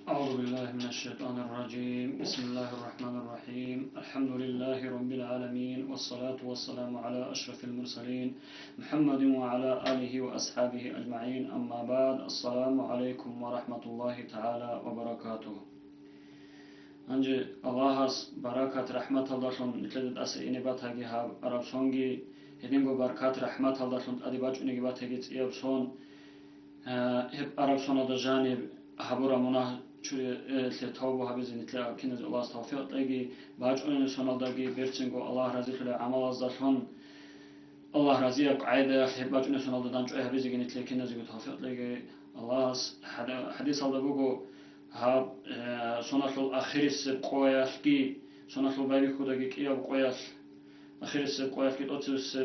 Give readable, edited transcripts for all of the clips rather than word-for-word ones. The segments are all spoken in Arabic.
أعوذ بالله من الشيطان الرجيم. بسم الله الرحمن الرحيم. الحمد لله رب العالمين، والصلاة والسلام على أشرف المرسلين محمد وعلى آله وأصحابه أجمعين. أما بعد، السلام عليكم ورحمة الله تعالى وبركاته. أنجي الله بركات رحمة الله شون نتلد أسئني باتهاجي هاب عرب شونجي هدينغو بركات رحمة الله شون أدباج أنيجي باتهاجي تياب شون هب عرب شون هذا جانب هبورا مناه شوي توبة هبزين تلا كنز الله استغفر تلاقي باج أني شون هذاجي بيرتشنجو الله رزق له عمل الزشون الله رزيق عيدا هب باج أني شون هذا دانش هبزين تلا كنز يتوفر تلاقي الله حديث هذا بقو هاب سوناشل آخرس قوياشكي سوناشل بايبي خوداگي كياب قوياش آخرس قوياشكي توتس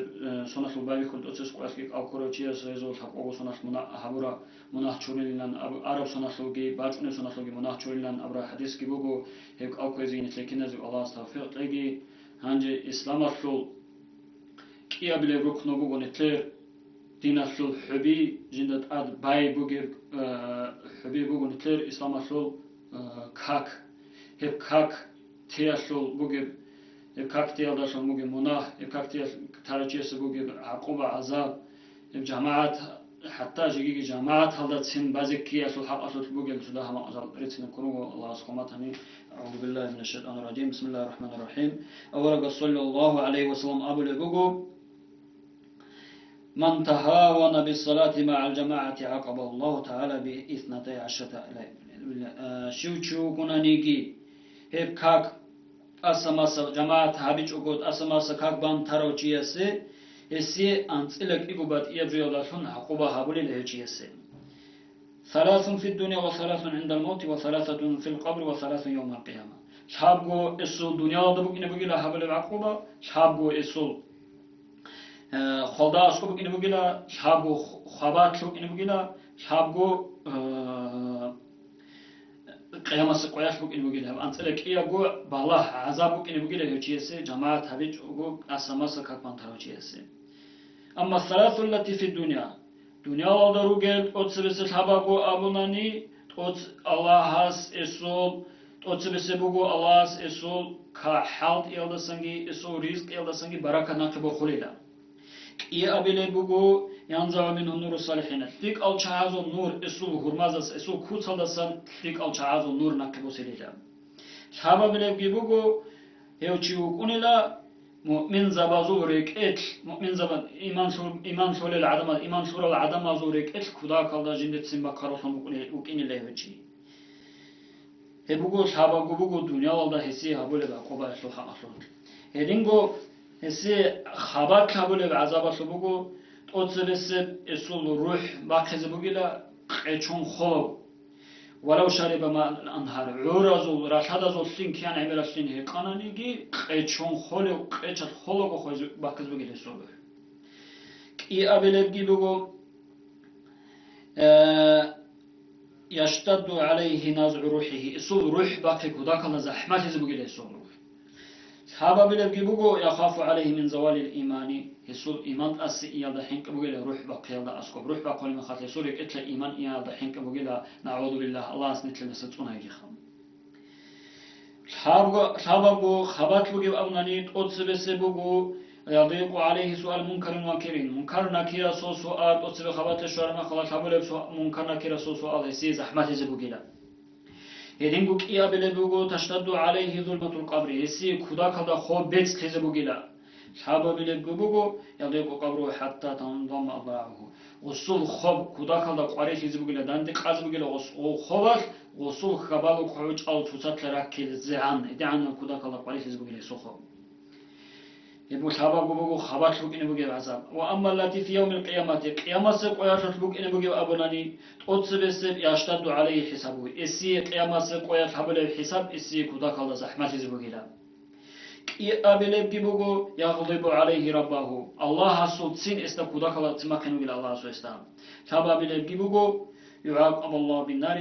سوناشل بايبي خود توتس قوياشكي أوكروچياس ريزول حقوق سوناش منا هبورا مناه چوريلان عرب سوناشلوگي باچونه سوناشلوگي مناه چوريلان أبرا حديث كي بوگو هيك أوكوزين تلكينز الله استغفر تلاقي هانجي إسلام أشلو كيابل ركنو بوگو نتلر ديناشلو حبي جندت أد باي بوگير حبي بوگو نتلر إسلام أشلو как hep как тияшул бугиб hep как тиялдашул бугиб мунах hep как тарачеси бугиб ақуба азаб hep жамаат حتى جيجي جماعات هذا سن بازك كياسول حق أصل بوجل سده هم أصل ريتنا كروه الله سبحانه. أعوذ بالله من الشيطان الرجيم. بسم الله الرحمن الرحيم. أولا صلى الله عليه وسلم أبو لبوجو من تهاون بالصلاة مع الجماعة عقب الله تعالى بإثنتي عشرة شو كنا نيجي هب كاك أسماس جماعة هابيج أقول أسماس كاك بام تروجيسه إسي أنت إلك إبوبات يبريو لشون عقوبة هابولي لهجيسه. ثلاث في الدنيا وثلاث عند الموت وثلاثة في القبر وثلاث يوم القيامة. شابو إسو الدنيا ضبك نبغي لها هابولي العقوبة. شابو إسو خدا أسكوب إنه بقيلا شابو خبات شو إنه بقيلا شابو قيامة سقياش بق إنه بقيلا أنت لك إيه جو بالله عذاب بق إنه بقيلا يجيسه جماعة هبيج جو أسماء سكاك بانترو يجيسه. أما الثلاث التي في الدنيا ودروجل أتصبس الحبابو أبوناني أتص الله هاس إسول أتصبس بوجو الله هاس إسول كحالت إلدا سنجي إسول رزق إلدا سنجي بركة نقبو خليلا. إيه أبيله بوجو ينزع منه نور الصالحين. تلك أو شعازو نور إسول هرمازس إسول كوتسالدسان تلك أو شعازو نور نقبو سليلا. شابا بيله بوجو هيوتشيو كونيلا مؤمن زبازورك إتل مؤمن زبان إيمان سول العدم إيمان سول العدم زورك إتل كذا كذا جندت سيمبا كارثون وكيني لهوتشي. هبوجو شابا بوجو الدنيا والله هسي هبوله بعقوبة شلوها أصلا. هدينغو هسي خبر كابوله بعذاب شبوجو أتصبس إسول روح باقي بوجيلا قيشون خلو ولو شرب ماء الأنهار عرزول رشادزول سين كيان عمل سين هي قانونيجي قيشون خلو قيشت خلو بخوز باقي بوجيلا سول. إيه أبلغي بوجو يشتد عليه نازع روحه إسول روح باقي كذا كذا زحمة بوجيلا سول. هذا بلغي بوجو يخاف عليه من زوال الإيمان يسول إيمان أسي يالده حينك بوجيلا روح باقي يالده أسكوب روح باقي من خاطر يسولك إتلا إيمان يالده حينك بوجيلا نعوذ بالله الله أسنت لنا ستونا يجي خام. شابو خبات بوجي أبناني أتصبس بوجو يضيق عليه سؤال منكر ونكيرين منكر نكير سؤال أتصب خبات الشوار ما خلاص حبله منكر نكير سؤال يسيز أحمد يزبوجيلا. هدينغو كيا بلبوجو تشتد عليه ظلمة القبر يسي كذا كذا خوب بيت تزبوجيلا. شابا بلبوجو يضيق قبره حتى تنضم أضلاعه. وصل خوب كذا كذا قريش يزبوجيلا داندك أزبوجيلا وخوبر وصل خبالو خروج أو تصات لركيل زعان دعنا كذا كذا قريش يزبوجيلا سخو. يبو شابا بوجو خبات لوك إنه بوجي عذاب. وأما التي في يوم القيامة قيامة سق ويشرت لوك إنه بوجي أبوناني أتصبس يشتد عليه حسابه. إسي قيامة سق ويش حبله حساب إسي كذا كذا زحمة يزبوجيلا. أبلغ بوجو يغضب عليه ربه الله صوت سين است كذا كذا تمكن إلى الله سويستام. شابا أبلغ بوجو يعاقب الله بالنار.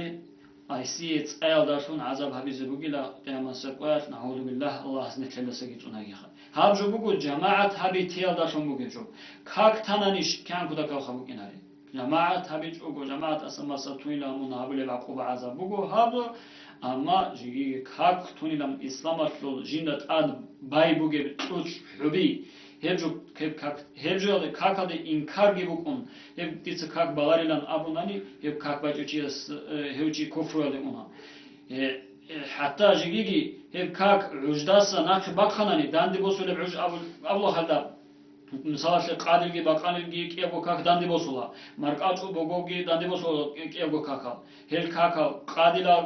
أيسيت أيل دارشون عذاب هبي زبوجيلا قيامة سق ويش نعوذ بالله الله سنت لنا سجيتنا يخا. هابجو بوجو جماعة هبي تيال داشون بوجو كاك تنانيش كان كذا كذا خبوك إناري جماعة هبيج أوجو جماعة أسمى ستوني لهم نهابل العقوبة عذاب أوجو هذا أما جيجي كاك توني لهم إسلام أطلو جينات آد باي بوجي بتوش حبي هرجو كيف كاك هرجو هذا كاك هذا إنكار جيبوكون هب تيس كاك بالاري لان أبوناني هب كاك باجوشيس هوجي كفر هذا أونا حتى جيجي هب كاك عجداسا ناك باخناني داندي بوسول بعج أبلو هذا مثلا قادرگی باقانگی کیبو کاک داندی بوسولا مرکاتو بوگوگی داندی بوسولا کیبو کاکال هل کاکال قادلا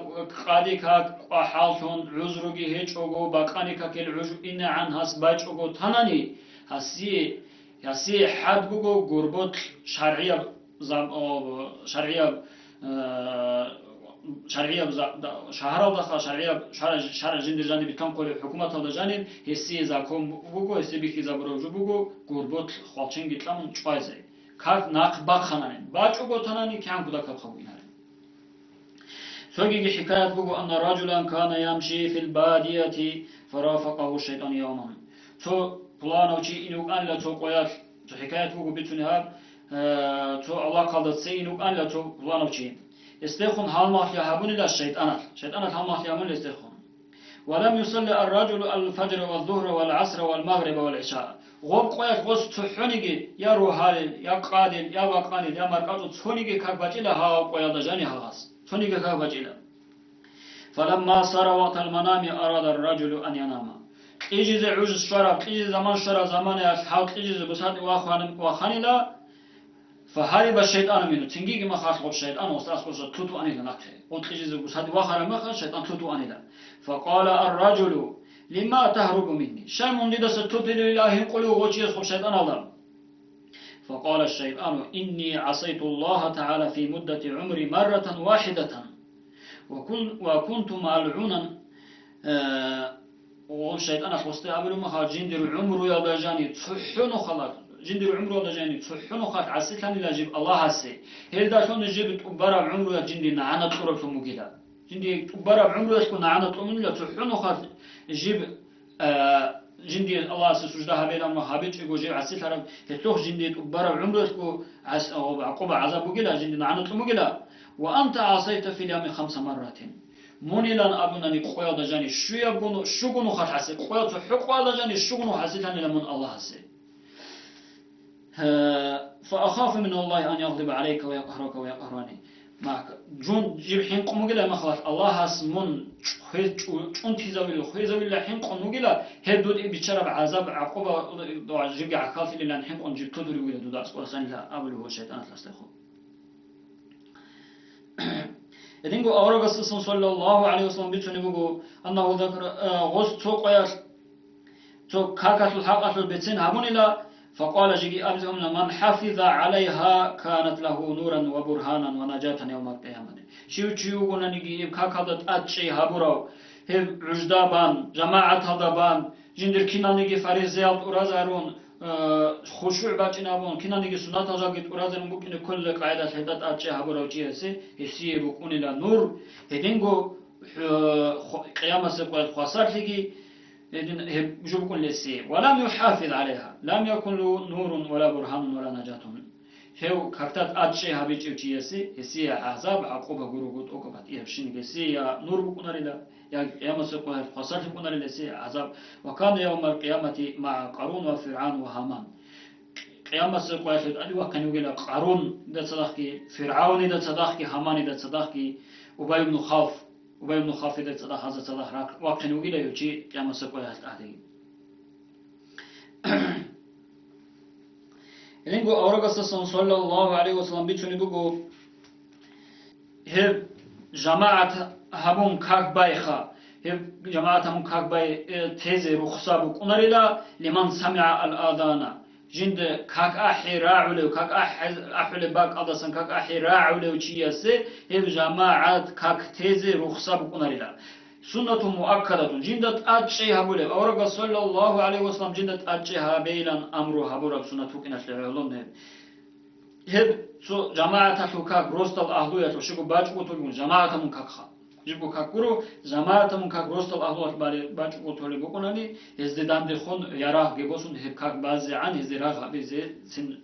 قادی کاک حالتون عذرگی هیچ اوگو باقانی کاکل عذر این عن هس باج اوگو تنانی هسی حد بوگو گربت شرعیه شرعیه شرعية شهر وضخ شرع جندر جانب كم قول حكومة هذا جانب هسي زاكم بوجو هسي بيخي زبروج بوجو قربت خالشين قتلهم شويزة كاك ناق باخنانين باج اوجو تناني كان كذا كخوين هذا سوجي حكاية بوجو أن رجلا كان يمشي في البادية فرافقه الشيطان يوما تو بلانو شيء إنه أن لا تو قياس تو حكاية بوجو بتنهاب تو الله قادت سي إنه أن لا تو بلانو شيء استيخون هالماخ يهابون إلى الشيطان هالماخ يهابون استيخون ولم يصلي الرجل الفجر والظهر والعصر والمغرب والعشاء غوب قويك غوص تحونيجي يا روحالي يا قادل يا واقاني يا مرقاتو تحونيجي كاكباجيلا ها قويا دجاني هاغاس تحونيجي كاكباجيلا فلما صار وقت المنام أراد الرجل أن ينام إيجي زي عجز شرب إيجي زمان شرب زمان يحاول إيجي بسات واخاني لا فهرب الشيطان منه تنجي ما خاص الشيطان واستأسس توتو أني لناكه وتجيز بسات واخر ما خاص الشيطان توتو أني لا فقال الرجل لما تهرب مني شيء من ذي ستوتو لله يقولوا وجيز الشيطان الله فقال الشيطان إني عصيت الله تعالى في مدة عمري مرة واحدة وكنت ملعونا والشيطان أخوستي أبلو ما خاص جندر عمره يا بجاني تحنو خلاص جندر عمره ولا جاني تحنو خاط عسيتني لا جيب الله هسي هل ده شلون جيب برا عمره يا جندي نعنا تقرب في مجدا جندي برا عمره يكون نعنا تؤمن لا تحنو خاط جيب جندي الله سجدها بينا ما هابيت يقول جيب عسيتنا تلوخ جندي برا عمره يكون عس أو عقوبة عذاب مجدا جندي نعنا مجدا وأنت عصيت في اليوم 5 مرات مونيلان أبوناني قويا دجاني شو يقولوا خاط عسي قويا تحقوا دجاني شو يقولوا عسيتني لمن الله هسي فأخاف من الله أن يغضب عليك ويقهرك ويقهرني معك جون جيب حين قومو جلا ما خلاص الله هسمون جون تيزاويل خويزاويل حين قومو جلا هدود بيشرب عذاب عقوبة جيب عكافي لان حين قوم جيب تدري ولا دودا أسقط سنة لا أبله هو الشيطان تلاستخو إذنكو أورغس صلى الله عليه وسلم بيتوني بقول أنه ذكر غص توق يا توق كاكات الحق أصل بيتين همون إلى فقال جيجي أبزهم من حفظ عليها كانت له نورا وبرهانا ونجاة يوم القيامة شيو قلنا نيجي كاكادت أتشي هابوراو هب عجدابان جماعة هدابان جندر كنا نيجي فريزيال أرازارون خشوع باچنابون كنا نيجي سنة هزاقيت أرازارون بكين كل قاعدة حدات أتشي هابوراو جيسي هسي بكون إلى نور هدينغو قيامة سبقى خاصات لكي جبكون للسي ولم يحافظ عليها لم يكن له نور ولا برهان ولا نجاة هو كفتات أدشي هابيج يوتيسي هسي عذاب عقوبة غروغوت أوكبات يبشين هسي نور بكون لله يا قيامة سقوها خسرت بكون لله سي عذاب وكان يوم القيامة مع قارون وفرعون وهامان قيامة سقوها في الأدوى كان يقول قارون ده صدقي فرعون ده صدقي هامان ده صدقي وباي بن خاف وباي بن خاف ده صدق هذا صدق راك وكان يقول يوتي قيامة سقوها هذه إنكو أورغس صلى الله عليه وسلم بيتوني بقول هب جماعة همون كاك بايخا هب جماعة همون كاك باي تيزي رخصة بقنرلا لمن سمع الآذان جند كاك أحي راعولي وكاك أحي باك أدسن كاك أحي راعولي وشياسي هب جماعة كاك تيزي رخصة بقنرلا سنة مؤكدة جندت أتشي هبولي أورغا صلى الله عليه وسلم جندت أتشي هابيلا أمرو هبورا سنة فوقنا شلعلون هب سو جماعة كاك روستل أهلوية وشيكو باجكو تولي جماعة من كاكها جيبو كاكورو جماعة من كاك روستل أهلوية باجكو تولي بقناني هزدان دخون يراه جيبوسون هب كاك بازي عن هزدراغ هبي زي سن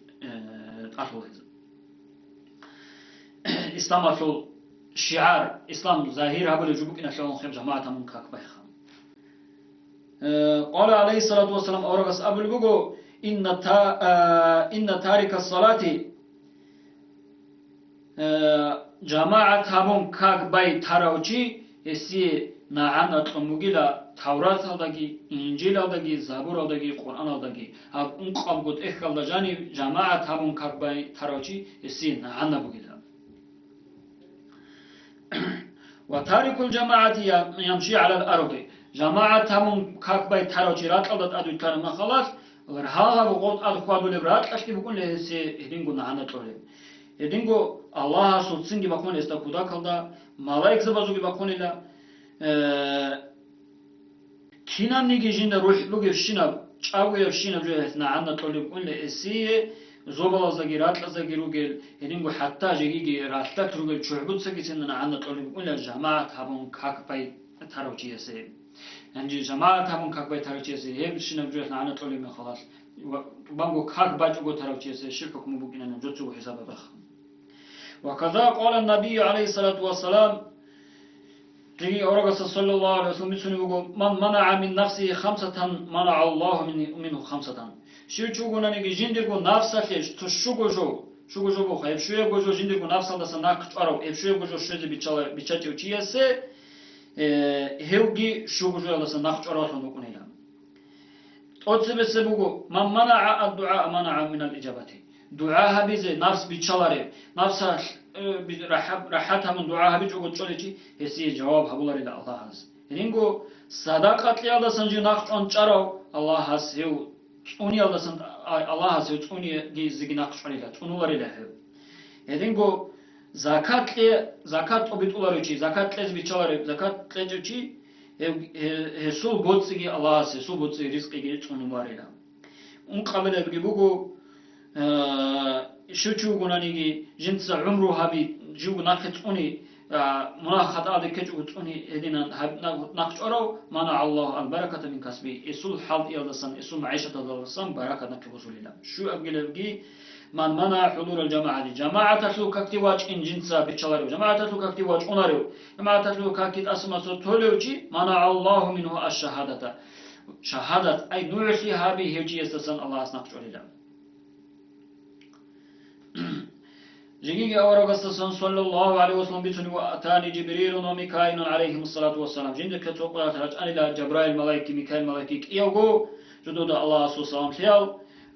أهلوية إسلام أصل شعار إسلام ظاهر هبل جبوك إن شلون خير جماعة من كاك بيخام قال عليه الصلاة والسلام أورغس أبو البقو إن تارك الصلاة جماعة همون كاك باي تاروچي إسي نعان أطلموغيلا تورات алдagi إنجيل алдagi زبور алдagi قرآن алдagi أون قابقود إخال دجاني جماعة همون كاك باي تاروچي إسي نعان نبوغيلا وتارك الجماعة يمشي على الأرض جماعة همون كاك باي تاروچي رات алдат أدو كان خلاص ورهاها بقول أدخوادو لبرات أشتي بكون لهسي هدينغو نعان نطولي هدينغو الله سوتسنجي بكون استقودا كالدا ملايك زبازوغي بكون إلا كينامنيجي جينا روح لوجي فشينا چاوي فشينا جهتنا عنا طلب كل اسيه زوبلازاغي راتلازاغي روجل هدينغو حتى جيجي راتلك روجل چوبوت سكيسنا عنا طلب كل جماعه هبون كاك باي تاروچيسه انجي جماعه هبون كاك باي تاروچيسه هي فشينا جهتنا عنا طلب خلاص بانغو كاك باجو تاروچيسه شرككم بوكينا جوتسو حساب بخ وكذا قال النبي عليه الصلاه والسلام تيجي أورغس صلى الله عليه وسلم يقول من منع من نفسه خمسة منع الله منه خمسة شيرچوغونا نيجي جندرغو نفسه تشوغوجو شوغوجو بو خيب شويه گوجو جندرغو نفسه دسا ناقچارو ابشويه گوجو شويه بيچاتيو چيسه هيوغي شوغوجو دسا ناقچارو سندوكونيلا اوتسبسه بوغو من منع الدعاء منع من الاجابه دعاء هبيزه نفس بيچالاري نفس راحت همون دعا هبی جو گچولیچی هسی جواب هبولاری دا الله هست اینگو صداقت لیادا سنجی نقش آن چراو الله هست هیو چونی آدا سن الله هست هیو چونی گیزگی نقش آنی لا چونولاری لا هیو اینگو زکات اوبیت اولاری زکات لیز بیچالاری زکات لیجوچی هسول بوتسگی الله هست هسول بوتسگی رزقی گی چونولاری لا اون قبل بگی بگو شوچوغونانيغي جنس عمره هابي جو ناكتوني مناخد ادي كجوتوني هدينا ناكچورو منع الله البركه من كسبي اسول حال يلدسن اسول معيشه يلدسن بركه نكبوزوليلا شو ابغلبغي من منع حضور الجماعه جماعه تلو كاكتيواج ان جنسا بيچالارو جماعه تلو كاكتيواج اونارو جماعه تلو كاكيت اسماسو تولوچي منع الله منه الشهاده شهادت اي نوعي هابي هيجي يستسن الله اسناكچوليلا جيجي أورغستسون صلى الله عليه وسلم بيتوني وأتاني جبريل وميكائيل عليهم الصلاة والسلام جندك توقع ترج أنا لا جبرائيل ملائكة ميكائيل ملائكة إيوغو جدود الله صلى الله عليه وسلم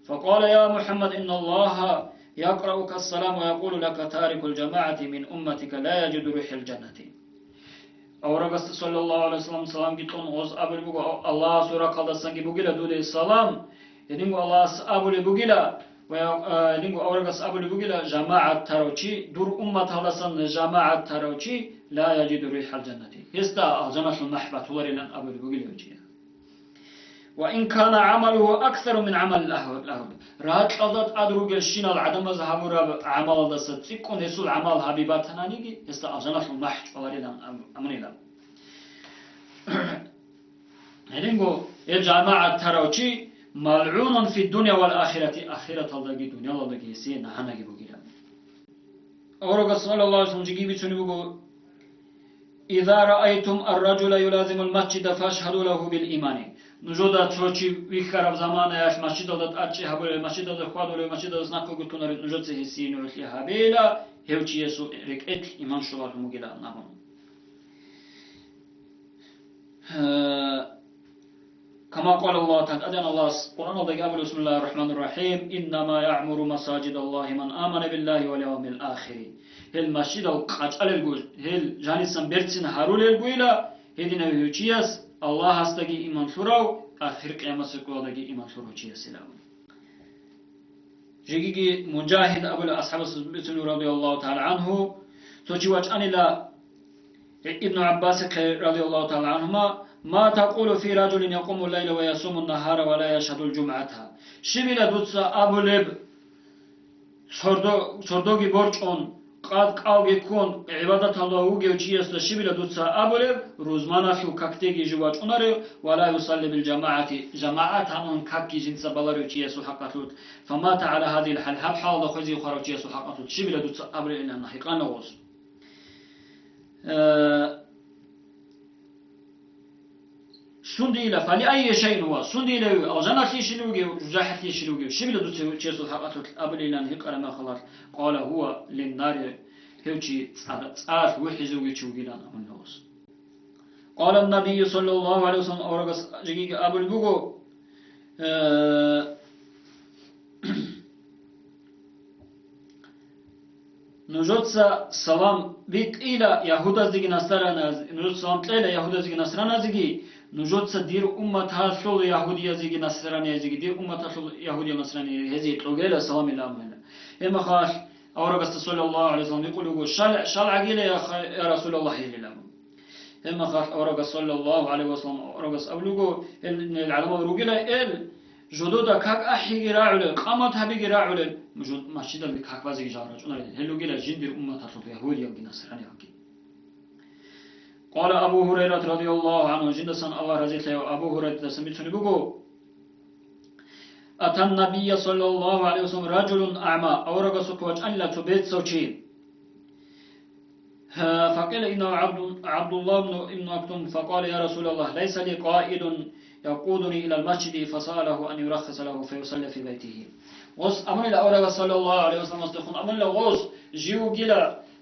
فقال يا محمد إن الله يقرأك السلام ويقول لك تارك الجماعة من أمتك لا يجد ريح الجنة أورغست صلى الله عليه وسلم سلام جيتون غز أبل بوغو الله سورة قلدسان بوغيلا دودي السلام يدنغو الله أبل بوغيلا لينغو أورغس أبو لبوغيلا جماعة تاروچي دور أمة هلسن جماعة تاروچي لا يجد ريح الجنة يستا جنة المحبة ولرنا أبو لبوغيلا وجيه وإن كان عمله أكثر من عمل الأهل رات قضت أدروغ الشين العدم زهبور عمل دست تكون يسول عمل حبيباتنا نيجي يستا جنة المحبة ولرنا أمنيلا لينغو الجماعة تاروچي ملعون في الدنيا والآخرة آخرة الدنيا دنيا الدنيا سين نحنا جبوجيلا أورغ صلى الله عليه وسلم جيبي تنبوجو إذا رأيتم الرجل يلازم المسجد فاشهدوا له بالإيمان نجودا تروچي ويخرب زمانه ياش مسجد دات أرچي هبول مسجد دات خوادول مسجد دات ناكو گتونر نجود سهسين وخي هبيلا هوچي يسو ركعت إيمان شوال مجيلا نهم كما قال الله تعالى أذن الله قرآن الله قال بسم الله الرحمن الرحيم إنما يعمر مساجد الله من آمن بالله واليوم الآخر هل مسجد القاچال الجول هل جانسن برتين هارول الجويلا هدينا يوچياس الله هستگي إيمان شوراو آخر قيامت سكودگي إيمان شوروچياس سلام جيجي مجاهد أبو الأصحاب الصحابة رضي الله تعالى عنه توچي واچ أنيلا ابن عباس رضي الله تعالى عنهما ما تقول في رجل يقوم الليل ويصوم النهار ولا يشهد الجمعة شبيلا دوتسا أبو لب سردوغي برچون قد قاوغي كون عبادة الله وجوچي است شبيلا دوتسا أبو لب روزمانا خو كاكتيجي جواج اوناري ولا يصلي بالجماعة جماعة همون كاكي جنسا بلاريوچي است حقاتوت فمات على هذه الحال هب حال خوزي خروچي است حقاتوت شبيلا دوتسا أبو لب إن حقان نوز سنديلا فلأي شيء هو سنديلا أو جنات يشلوجي جاحت يشلوجي شبل دوت تشيسو حقات أبليلان هيك أنا ما خلاص قال هو للنار هيوشي تعرف وحزوجي تشوجيلان من نوس قال النبي صلى الله عليه وسلم أورجس جيجي أبو البوغو نجوتسا سلام بيت إلى يهودا زيجي نصرانا نجوت سلام إلى يهودا زيجي نصرانا زيجي نجوتسا دير أمة هالشول يهودية زيجي نصرانية زيجي دير أمة هالشول يهودية نصرانية هذه تلوجيلا سلام الله منا إما خاش أورجس صلى الله عليه وسلم يقولوا شال عقيلة يا رسول الله يلا إما خاش أورجس صلى الله عليه وسلم أورجس أبلغو العلماء روجلا جدودا كاك أحي راعل قامت هبي راعل مجود مسجد اللي كاك بازي جارج أنا هلو جلا جندير أمة هالشول يهودية نصرانية قال أبو هريرة رضي الله عنه جندسا الله رضي الله أبو هريرة سمعتني بقول أتى النبي صلى الله عليه وسلم رجل أعمى أورق سكوج أن لا تبيت سوشي فقال إنه عبد الله بن أكتم فقال يا رسول الله ليس لي قائد يقودني إلى المسجد فسأله أن يرخص له فيصلي في بيته غص أمن الأورق صلى الله عليه وسلم أصدقون أمن غص جيو جلا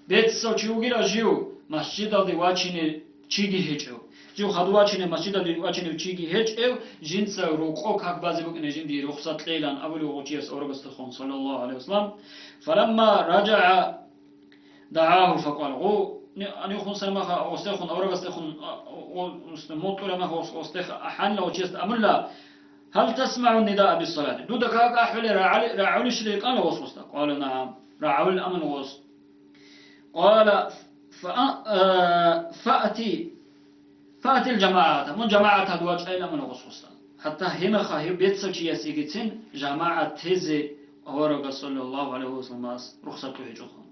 بيت سوشي جلا جيو مسجد دي واتشيني چيگي هچو جو خدواتشيني مسجد دي واتشيني چيگي هچو جنسا روقو كاك بازي بكني جندي رخصت ليلان أولو غوتيس أورغستخون صلى الله عليه وسلم فلما رجع دعاه فقال غو أن يخون سلمخا أستخون أورغستخون موتو لما أستخ أحان لو تشيست أمر لا هل تسمع النداء بالصلاة دودا كاك أحولي راعول الشريك أنا وصوصتا قال نعم راعول الأمن وص قال فأتي الجماعة من جماعة هدواج أيلا من غصوصا حتى هم خاهي بيت سوچي يسيقتين جماعة تيزي أورغ صلى الله عليه وسلم رخصته هجوخون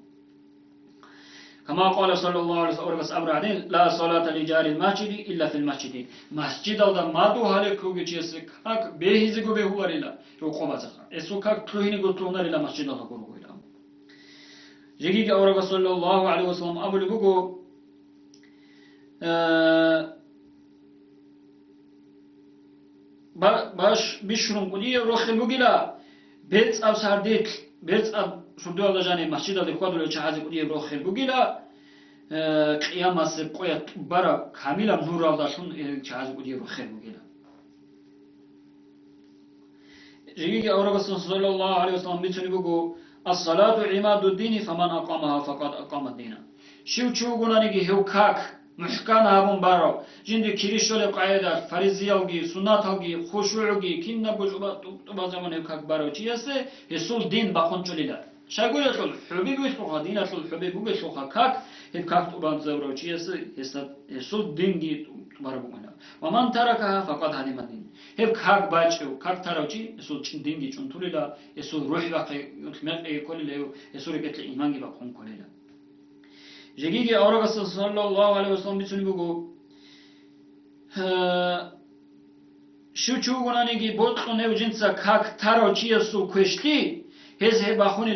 كما قال صلى الله عليه وسلم أورغ أبر عدين لا صلاة لجار المسجد إلا في المسجد مسجد أودا مادو هالك كوغي چيسك هاك بيهيزيگو بيهواريلا روقو بازخا اسو كاك تلوهيني گوتلونار إلا مسجد أودا كوروغو إلا جيجي أورغ صلى الله عليه وسلم أبو لبوغو باش بشرم قديه روخل بوغيلا بيت أو سارديك بيت أو شدو الله جاني مسجد دي خود لو چهازي قديه روخل بوغيلا قيامة سبقوية برا كاملا نور الله شون چهازي قديه روخل بوغيلا جيجي أورغ صلى الله عليه وسلم بيتوني بوغو الصلاة عماد الدين فمن أقامها فقد أقام الدين شو چوغونانيگي هو كاك محكان هابون بارو جند كريشول قاعدة فريزيالگي سناتالگي خشوعگي كنا بجوبا تبازمون هو كاك بارو چيسه هسول دين باقونچوليلا شاگويتول حبي بيشوخا ديناتول حبي بيشوخا كاك هب كاك تبازمون چيسه هسول دينگي بارو بونا ومن تركها فقد هدم الدين هب كاك باچو كاك تاروچي هسول دينگي چونتوليلا هسول روح باقي مقي كوليلا هسول گت ايمانگي باقون كوليلا جيجي أورغس صلى الله عليه وسلم بيتوني بقول شو چوغونانيگي بوتخونه وجنسا كاك تارو چيسو كشتي هزه باخوني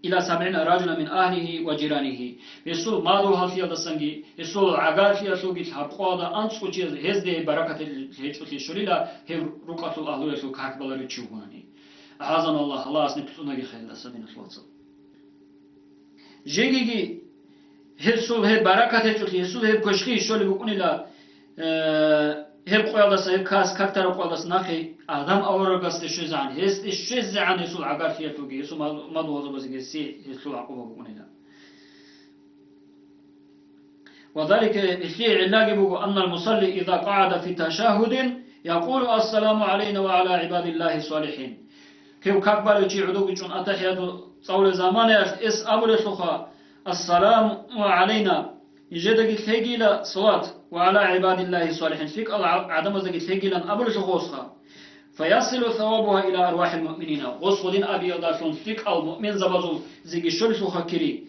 إلى 70 رجلا من أهله وجيرانه يسول مالو هالفيا دسنگي يسول عقار فيا سوغي حقودا أنسو چيز هزده بركة الهجوتي شوليلا هم رقة الأهلو يسول كاك بلاري چوغوناني أعاذنا الله أسني بتوناگي خير دسبين الواتساب جيجي هسول هي بركة هجوتي هسول هي كشتي شولي بكوني لا هب قوالدس هب كاس كاكتر قوالدس ناخي آدم أورغس تشزعن هست الشزعن يسول عقار فيها توجي يسول ما دوازو بزنجي سي يسول عقوبة بقولنا وذلك في علاج بقول أن المصلي إذا قعد في تشهد يقول السلام علينا وعلى عباد الله الصالحين كيف كبر يجي عدو يجون أتحيات طول زمان إس أبو الخا السلام علينا يجدك ثقيلة صلاة وعلى عباد الله الصالحين فيك عدم ذلك ثقيلا أبو الخوصها فيصل ثوابها إلى أرواح المؤمنين غصودين أبي يضافون فيك المؤمن زبزو زيجي شلسو خكري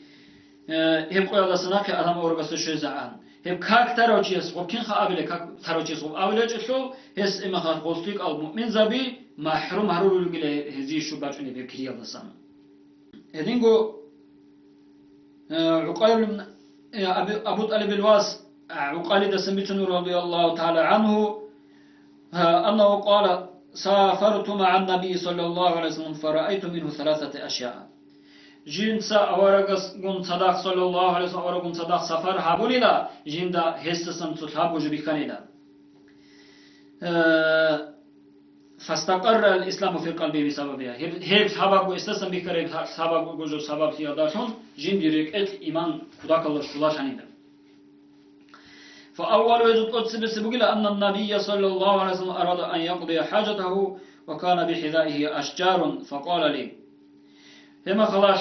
هم قوي سناك أدم أورغس شزعان هم كاك تروجيس وكين خابله كاك تروجيس وأولج شو هس إما خاص غصفيك المؤمن زبي محروم هرول الجل هزي شو باجني بكريه دسان هدينغو عقيل بن أبو طالب الواس عقيل دسمتن رضي الله تعالى عنه أنه قال سافرت مع النبي صلى الله عليه وسلم فرأيت منه ثلاثة أشياء جنسا أورغس قن صدق صلى الله عليه وسلم أورغن صدق سفر هابوليلا جندا هستسن تلهابو جبكانيلا فاستقر الإسلام في قلبي بسببها هيك سبب استسن بكره سبب جو سبب سياداشون جن ديريك إيمان خدا الله شلاشانيلا فأول وجد قدس بسبقلا أن النبي صلى الله عليه وسلم أراد أن يقضي حاجته وكان بحذائه أشجار فقال لي هما خلاص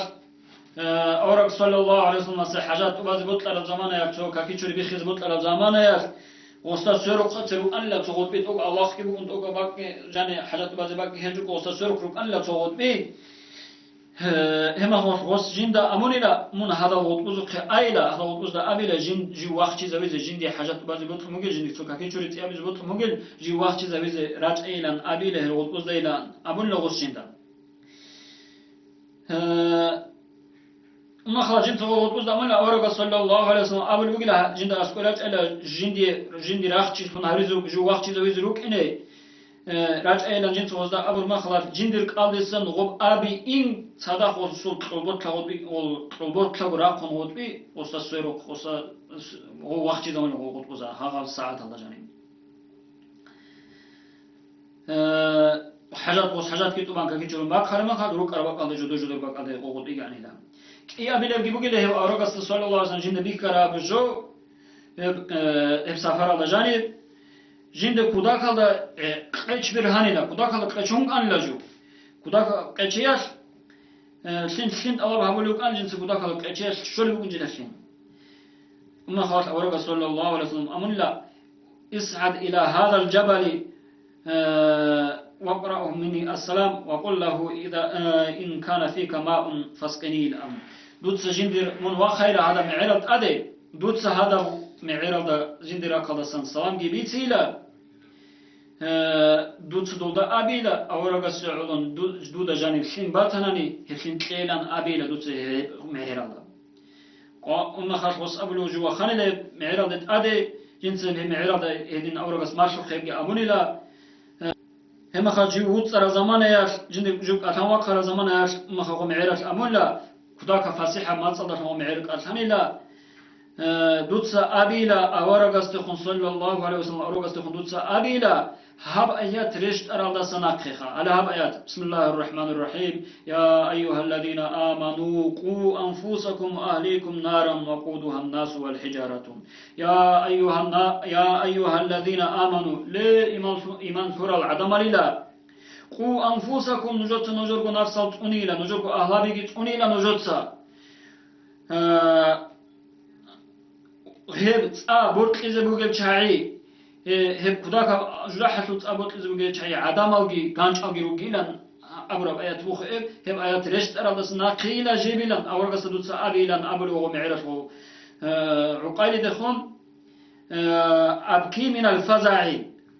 أورق صلى الله عليه وسلم حاجات وبعض بطل الزمان يكتو كافي شري بخيز بطل الزمان يك وسط سرق ترو أن لا تغود بيت أو الله كي بكون أو باك جاني حاجات وبعض باك هنجوك وسط سرق رب أن لا تغود بيت هما خلاص جندا أمونيلا من هذا وطوزك أيلا هذا وطوز أبيلا جن جي وقت زويز جندي حاجات وبعض بطل مجل جندي تو كافي شري تيابز بطل مجل جي وقت زويز راج أيلان أبيلا هذا وطوز أيلان أبون لغوس جندا ما خرجت وطوز أمونا أورغ صلى الله عليه وسلم أبل بقلا جند أسكولات إلى جندي راختي فنهاريزو جو وقتي زويز روك إني راج إلى جند وزدا أبل ما خرج جندك ألسن غب أبي إن صدق وصل قلبت كغبي قلبت كغراقون غبي وستسيرك وست هو وقتي زمان هو غطوزا هذا الساعة الله جانين حاجات كي طبعا كي تشرون باك خرما خد روك أربعة قاعدة جدو باك قاعدة قوقت يعني لا إيه أبيله جيبوا كده هو أروق صلى الله عليه وسلم جند بيكرا بجو سفر على جانب جند كودا كلا قيش برهاني لا كودا كلا قيشون كان لاجو كودا قيشياش سين الله بحبوليو كان جنس كودا كلا قيشياش شو بيقول جلسين أما خلاص أروق صلى الله عليه وسلم أمن لا اصعد إلى هذا الجبل واقرأه مني السلام وقل له إذا إن كان فيك ماء فاسقني الأمر دوتس جندر من وخير هذا معرض أدي دوتس هذا معرض جندر قدسان سلام جبيتيلا دوتس دودا أبيلا أورغ سعودن دودا جانب حين باتناني حين تليلان أبيلا دوتس معرض أما خاص وص أبلو جوا خانل معرض أدي جنس معرض هدين أورغ مارشو خيبي أمونيلا هم خاجي وطر زمان ياش جند جوك أتوا خر زمان ياش ما خو معرض أمولا كذاك فصيحة ما تصدر هو معرض أتحملا دوتس أبيلا أورغست صلى الله عليه وسلم أورغست دوتس أبيلا هب آيات رشت أراد سناقخا على هب آيات بسم الله الرحمن الرحيم يا أيها الذين آمنوا قوا أنفسكم وأهليكم نارا وقودها الناس والحجارة يا أيها الذين آمنوا لا إيمان سورة العدم لله قوا أنفسكم نجوت نجرق نفسا تونيلا نجرق أهلابيك تونيلا نجوتسا هبت برد إذا بوجب شعي هب كذاك جرحت أبوت إذا بوجب شعي عدم أوجي كانش أوجي روجيلان أبرب آيات بوخ هب آيات رشت أرادس ناقيلا جبيلان أورغ سدوت أبيلان أبلو ومعرفه عقيل دخون أبكي من الفزع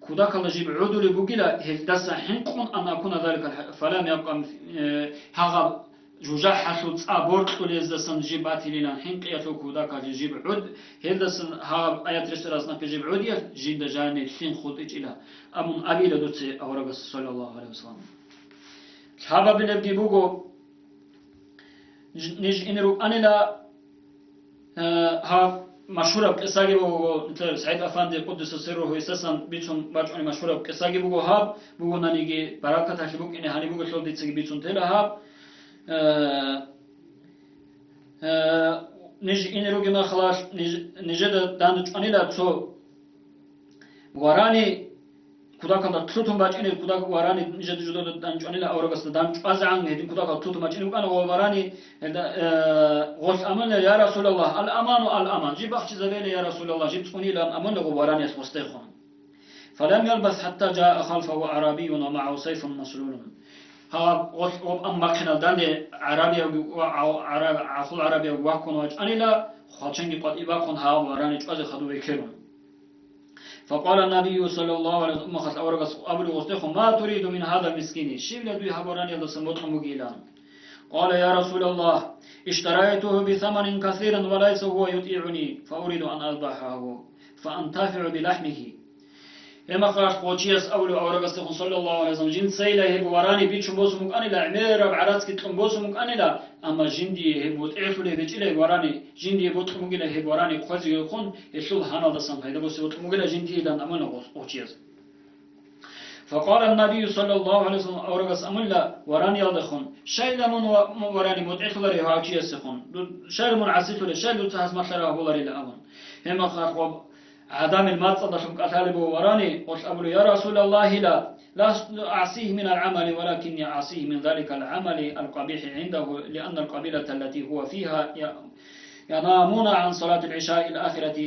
كذاك الله جيب عدل بوجيلا هل دس حنقون أن أكون ذلك فلم يبقى هذا جوجا حسوت أبورت كليز دسن جيبات لنا حين قياتو كودا كجيب عود هل دسن ها آيات رسالة كجيب عود يا جين دجاني حين خطيج إلى أمون أبي لدوت أورغ صلى الله عليه وسلم هذا بنبدي بوجو نج إنرو أنا لا ها مشهورة بقصاجي بوجو مثل سعيد أفندي قدس سره يستسن بيتون باجوني مشهورة بقصاجي بوجو هاب بوجو نانيجي بركة تشبك إني هاني بوجو شلون ديتسي بيتون تلا هاب نج این روی ما خلاص نجد دانش آنیلا تو وارانی کودک هم تلوتون باج اینه کودک وارانی نجد جدا دانش آنیلا اورگاست دانش آزعان هدین کودک تلوتون باج اینه کانو وارانی غوث أمان يا رسول الله الأمان جيب أخش زبيل يا رسول الله جيب تقولي لهم أمان له واراني أسمستيخون فلم يلبث حتى جاء خلفه عربي ومعه سيف مسلول ها غوث أم مكان داندي عربي عقل عربي وقون واج أني لا خالشنجي قد إباقون ها واراني جواز خدو بكرون فقال النبي صلى الله عليه وسلم خلاص أورغس أبلو غوستيخون ما تريد من هذا المسكين شيء لدوي هبوراني هذا سموت مجيلان قال يا رسول الله اشتريته بثمن كثير وليس هو يطيعني فأريد أن أذبحه فأنتفع بلحمه. إما خلاص قوتشيس أولو أورغستخون صلى الله عليه وسلم جن سيلا هب وراني بيتشم بوسمك أنيلا عميرا بعراتك تلم بوسمك أنيلا أما جندي هب وتعفل بيجيلا وراني جندي بوتمجيلا هب وراني قوزي يكون يشل هانا دسان هيدا بوس بوتمجيلا جندي لان أمنا قوتشيس. فقال النبي صلى الله عليه وسلم أورغس أملا وراني يلدخون شيلا من وراني متعفل ريهاوتشيسخون شيل من عسيتو شيل تهز مثلا هولاري لأمن. إما خلاص عدم المتصدى شمك أطالب وراني قلت أقول يا رسول الله لا أعصيه من العمل ولكني أعصيه من ذلك العمل القبيح عنده لأن القبيلة التي هو فيها ينامون عن صلاة العشاء الآخرة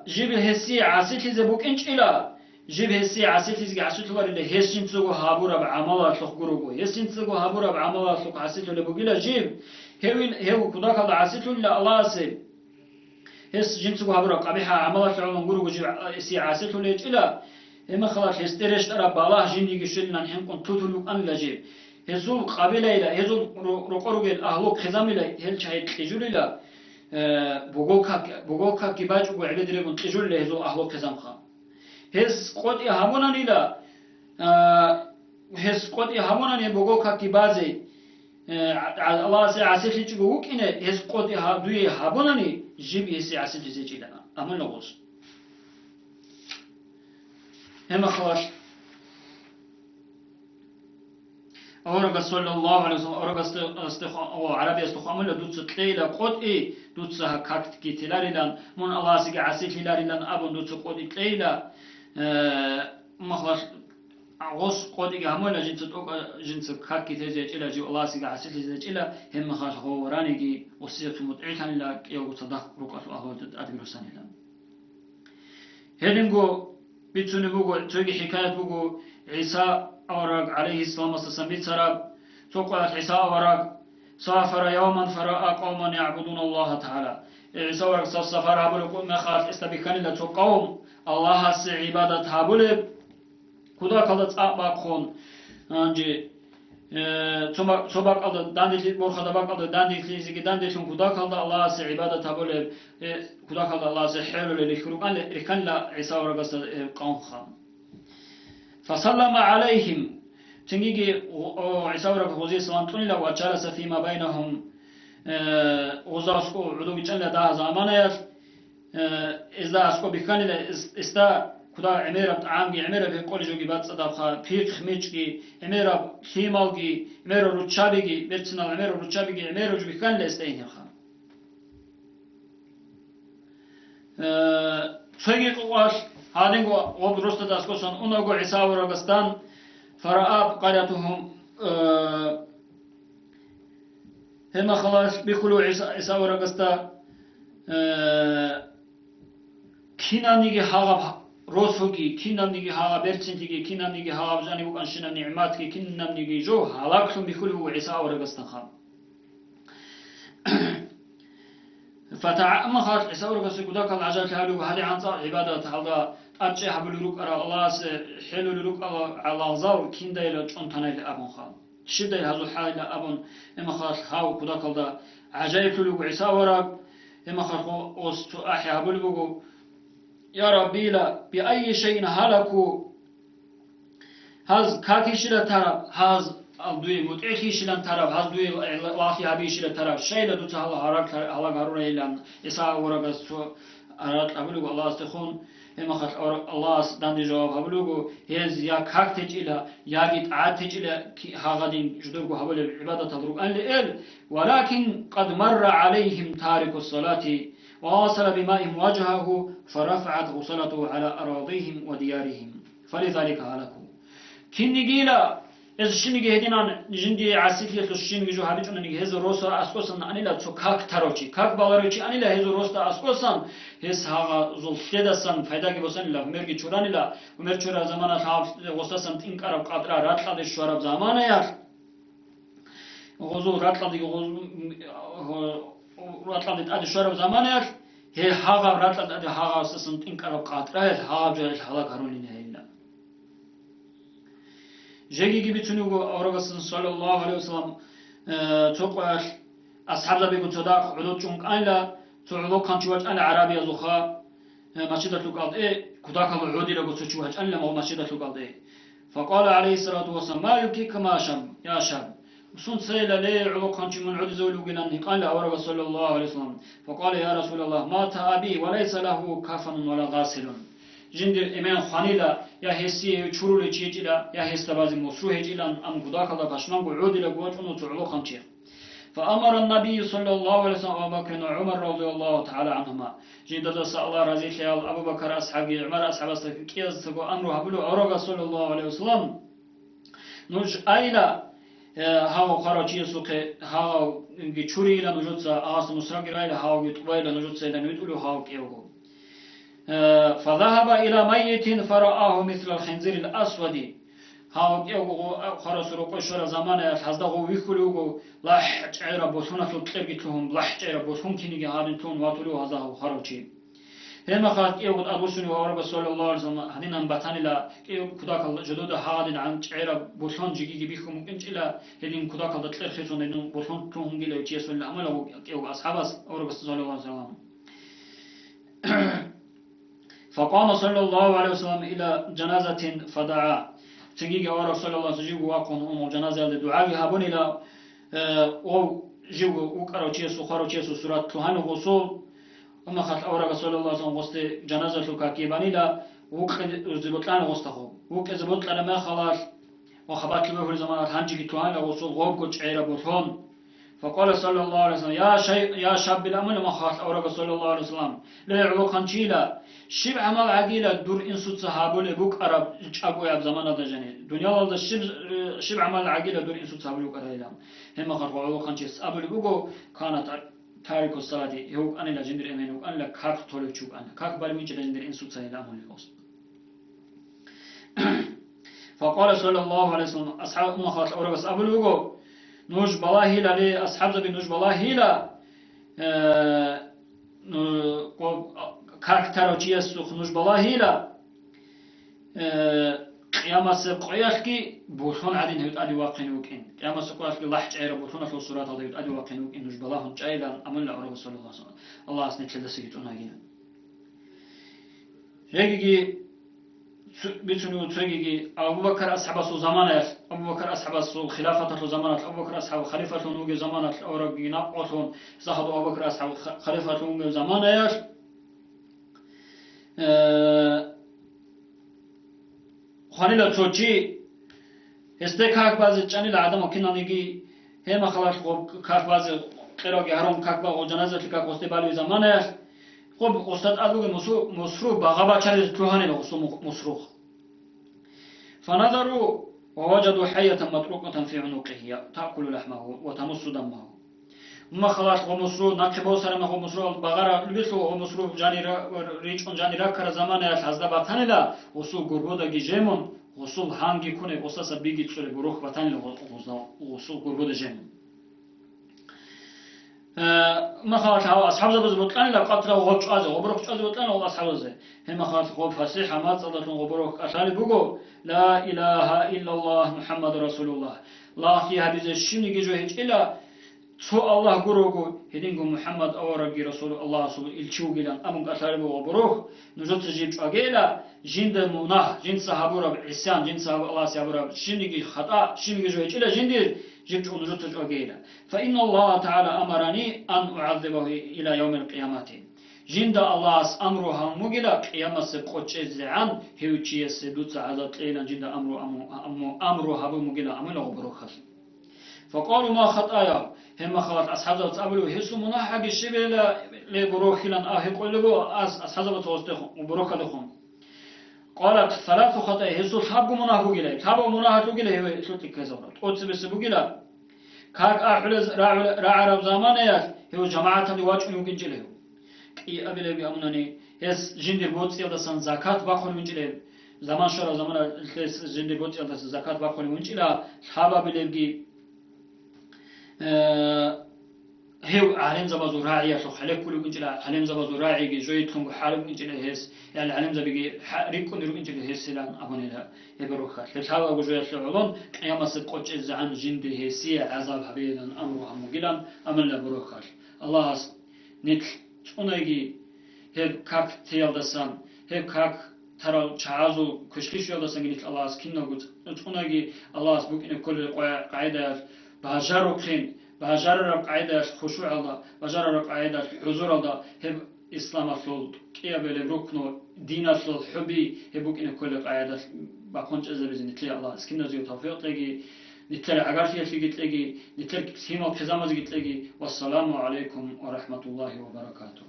جبل هسي عسيتي زبوك إنش إلا جبل هسي عسيتي زي عسيتي ورده هسين تسوغو هابورا بعمالات لخ قروبو هسين تسوغو هابورا بعمالات لخ عسيتي لبوكيلا جيب هو كداك الله عسيتي الله سي هس جنسو هابرا قبيحة عملت علم غرو جي سي عاسيتو ليجلا اما خلاص هسترش ترى بالله جندي شلنا نحن كن توتلو ان لجي هزو قبيله الى هزو رقورغل اهلو خزامله هل شاي تجوللا بوغوكا كيباج وعلى دريبون تجول هزو اهلو خزامخا هس قوتي همونان الى هس قوتي همونان بوغوكا كيبازي الله سي عاسيتي تجوك ان هس قوتي هادوي هابوناني جيب يسي عسل جزيجي لنا أمن نغوص هما خلاص أورغ صلى الله عليه وسلم أورغ أو عربي استخامل دوتس تليلا قد إيه دوتس هكاكت كي تلاريلان من الله سيجي عسل تلاريلان أبن دوتس قد إيه تليلا ما خلاص غوص قد إيه همولا جنس كاكي تزيج إلا جو الله سيجي عسل تزيج إلا هم خلاص هو ورانيجي وسيرت متعيتان إلا يو تصدق ركعة أهود أدمرسان إلا هدنجو بيتوني بوجو توجي حكاية بوجو عيسى أورق عليه السلام والسلام سراب توقعت عيسى أورق سافر يوما فرأى قوما يعبدون الله تعالى عيسى أورق سافر هبلو ما خاف استبكان إلا قوم الله سي عبادة هبلو كذا كذا أباقون أنجي صباح الله داندي بورخ دباق الله داندي زيك داندي شون كذا كذا الله سي عبادة هبلو كذا كذا الله سي حلو للخروج أن كان لا عيسى ورقص قوم خام فسلم عليهم تنجي عيسى ورقص غزي سلام تونيلا وجلس فيما بينهم غزاسكو عدو بيجنا ده زمانيات إذا أسكو بيكاني إستا كذا عميرة عامي عميرة في كل جو جبات صدقة فيك خميجي عميرة خيمالجي عميرة روتشابيجي بيرتنا عميرة روتشابيجي عميرة جو بيكاني لإستين خام فيجي قواش هذين وبرست داسكوسان أنو عيسى ورقستان فرأى قريتهم هما خلاص بيقولوا عيسى ورقستا كينانيجي هاغب روسوكي كينانيجي هاغب بيرتسنتيجي كينانيجي هاغب جاني بوكان شنا نعماتكي كينانيجي جو هلاكهم بيقولوا عيسى ورقستان خام فتعمق عيسى ورقستا قداك العجل كهلو هذه عنصر عبادة هذا أرجع حبل روك على الله حلو روك على زاو كيندا إلى جونتنا إلى أبون خال شدة هذا الحال إلى أبون إما خلاص خاو كذا كذا عجائب لوك عيسى ورق إما خلاص أست أحيا حبل بقو يا ربي لا بأي شيء هلكوا هذا كاكي شلا ترى هذا الدوي متعكي شلا ترى هذا دوي لافي هبي شلا ترى شيء لا دوت هلا هرق هلا قارون إلى عيسى ورق استو أراد حبل بقو الله استخون إما خاص الله داندي جواب هبلوجو هز يا كاكتج إلى يا جيت عاتج إلى هاغدين جدوجو هبل العبادة تدرك أن لإل ولكن قد مر عليهم تارك الصلاة وواصل بمائهم وجهه فرفعت غسلته على أراضيهم وديارهم فلذلك هلكوا كنجيلا إذا شنيجي هدينا جندي عسيتي تشينجي جو هابيجون نيجي هز روسا أسكوسن أنيلا تو كاك تاروشي كاك بالاروشي أنيلا هز روسا أسكوسن هز هاغا زول كيدسن فايداكي بوسن لا مرجي چورانيلا ومرچورا زمانا هاف وساسن تينكارب قادرا راتلا دي شوراب زمانا يار غوزو راتلا دي غوزو راتلا دي ادي شوراب زمانا يار هي هاغا راتلا دي هاغا وساسن تينكارب قادرا هاغا جل هالا كارولين هيلا جيجي بتنوغو أورغس صلى الله عليه وسلم تقول أصحاب ذا بيقول صداق عدود جونك أنا تعلو كان شوج أنا عربي زخا مسجد لقاد كذاك العودي لقول شوج أنا ما مسجد لقاد فقال عليه الصلاة والسلام ما يبكيك ما شاب يا شاب وصنت سيلا لي علو كان من عود زولو جناني قال أورغ صلى الله عليه وسلم فقال يا رسول الله مات أبي وليس له كفن ولا غاسل جندر إمان خانيلا يا هسي شرول تيجيلا يا هستبازي مصروه جيلا أم كذاك الله كشمان عودي لقول شنو تعلو كان فأمر النبي صلى الله عليه وسلم أبو بكر وعمر رضي الله تعالى عنهما جندر سأل الله رضي الله أبو بكر أصحابي عمر أصحاب كيز تقو أمره بلو أورغ صلى الله عليه وسلم نوج أيلا هاو خراجي سوق هاو جوري إلى نجوتسا أصل مسرق إلى هاو يتقبل إلى نجوتسا إلى نيتولو هاو كيوغو فذهب إلى ميت فرآه مثل الخنزير الأسود هاو كيوغو خرس روكو شورا زمانه حزدغو ويخلوغو لاح تعيرا بوثونا في تلقيتهم لاح تعيرا بوثون كينيغي هادنتون واتولو هذا خراجي هما خاط كيوغو أدوسوني وأورغ صلى الله عليه وسلم هدين أن باتاني لا كيوغو كداك الجدود هادن عن تعيرا بوثون جيجي بيخو ممكن إلا هدين كداك الدتلر خيسون هدين بوثون تون جيلو تيسون لأمله كيوغو أصحابس أورغ صلى الله عليه وسلم فقام صلى الله عليه وسلم إلى جنازة فدعا تجيء أورغ صلى الله عليه وسلم واقون أم جنازة الدعاء هابون إلى أو جيو وكارو تيسو خارو تيسو سورة تهان غسول أما خات أورغ صلى الله عليه وسلم وسط جنازة لكاكيباني لا وكزبطلان غستخو وكزبطلان ما خلاص وخبات له في زمان هنجي تهان غسول غوب كتشعير بوثون فقال صلى الله عليه وسلم يا شاب الأمل ما خات أورغ صلى الله عليه وسلم لا يعلو خنشيلا شب عمل عقيلة دور إنسوت صحابه لبوك أرب أبو ياب زمان هذا جني دنيا الله شب عمل عقيلة دور إنسوت صحابه لبوك أرب هم خات وعلو خنشيس أبو لبوكو كانت تاريخ الصلاة هو أنا لجندر إيمان هو أنا لكاك طلب شوك أنا كاك بالمين جندر إنسوت صحيح أمون الأصل فقال صلى الله عليه وسلم أصحاب ما خات أورغ أبو لبوكو نوج بالله لا لي أصحاب ذبي نوج بالله لا كاركتر وجيس نوج بالله لا قيامة سقياكي بوثون عدين هيد أدي واقين وكين قيامة سقياكي الله تعير بوثون في الصورات هذا هيد أدي واقين وكين نوج بالله جايلا أمن لا أورغ صلى الله عليه وسلم الله أسنت لذا سيجتون هاجينا هيجي بيتوني وتريجي أبو بكر أصحاب زمانه أبو بكر أصحاب خلافة زمانه أبو بكر أصحاب خليفة نوجي زمانه أورجينا أصلون صاحب أبو بكر أصحاب خليفة نوجي زمانه خانيلا توجي استكاك بعض جاني العدم وكنا نيجي هم خلاص كاك بعض قراءة هرم كاك بعض جنازة كاك استبالي زمانه خب أستاذ أدوغ مصروف بغابة شريط كهاني لغسو مصروف فنظروا ووجدوا حية مطروقة في عنقه تأكل لحمه وتمص دمه ما خلاص ومصروف نقبو سرمه ومصروف بغارة لبسو ومصروف جاني ريچون جاني راكر زمانه حزده بطاني لا وصول قربودا جيمون وصول هانگي كونه وصاصا بيگي تشوري بروخ بطاني وصول قربودا جيمون ما خلاص هوا أصحاب زبز بطلان لا قطرة وغبش أزه وبروك أزه بطلان ولا أصحاب زه هم خلاص غب فصيحة ما تصدق وبروك أشاري بقو لا إله إلا الله محمد رسول الله لا في هذه الشيء نجوا هيج إلا شو الله جروجو هدينكم محمد أورجي رسول الله سو إلشوا جلان أمك أشاري بقو بروك نجت تجيب أجيلا جند مناه جند صحابورا عسيان جند صحاب الله صحابورا شنيجي خطأ شنيجي جو هيج إلا جندير جبت ونجت أجيلا فإن الله تعالى أمرني أن أعذبه إلى يوم القيامة جند الله أمره مجلا قيامة سقطش زعان هيوتشي سدوت عذاب ليلا جند أمره هبو مجلا أمله بروخس فقالوا ما خطايا هم خلط أصحاب تقبلوا هسوا مناحق الشبه لبروخلا أهقوا لبو أصحاب توستخون وبروخ لخون قالت ثلاث خطايا هسوا تحبوا مناحق جلا تحبوا مناحق جلا هو سوتي كزورات أوتس بس بجلا كاك أحلز راعرب زمانيات هو جماعة الواجب يمكن جله كي أبي لبي أمنني هس جندر بوتس يلدسن زكاة باخون من جله زمان شرا زمان جندر بوتس يلدسن زكاة باخون من جله صحابة بلبي هيو علم زبازو راعي شو خليك كل كنجلا علم زبازو راعي جي جوي تكون حالم كنجلا هيس يعني علم زبيجي ريكون يرو كنجلا هيس سلان أبوني لا يبروخ لتهاو أبو جوي شلون يا مسك قوش الزعان جندي هيسية عذاب حبيبا أمره هم جلان أمن لا بروخ الله نت تونيجي هب كاك تيالدسان هب كاك ترى تعازو كشكيش يالدسان جنت الله كنا تونيجي الله بوكين كل قاعدة بهجرو خين بهجر قاعدة خشوع الله بهجر قاعدة حضور الله هب إسلام أصل كيا بالركنو دين أصل حبي هبوك إن كل قاعدة بقونش إذا بزين نتلي الله سكنا زيو توفيق تلاقي نتلي عقارفية في تلاقي نتلي سيما كزامز تلاقي والسلام عليكم ورحمة الله وبركاته.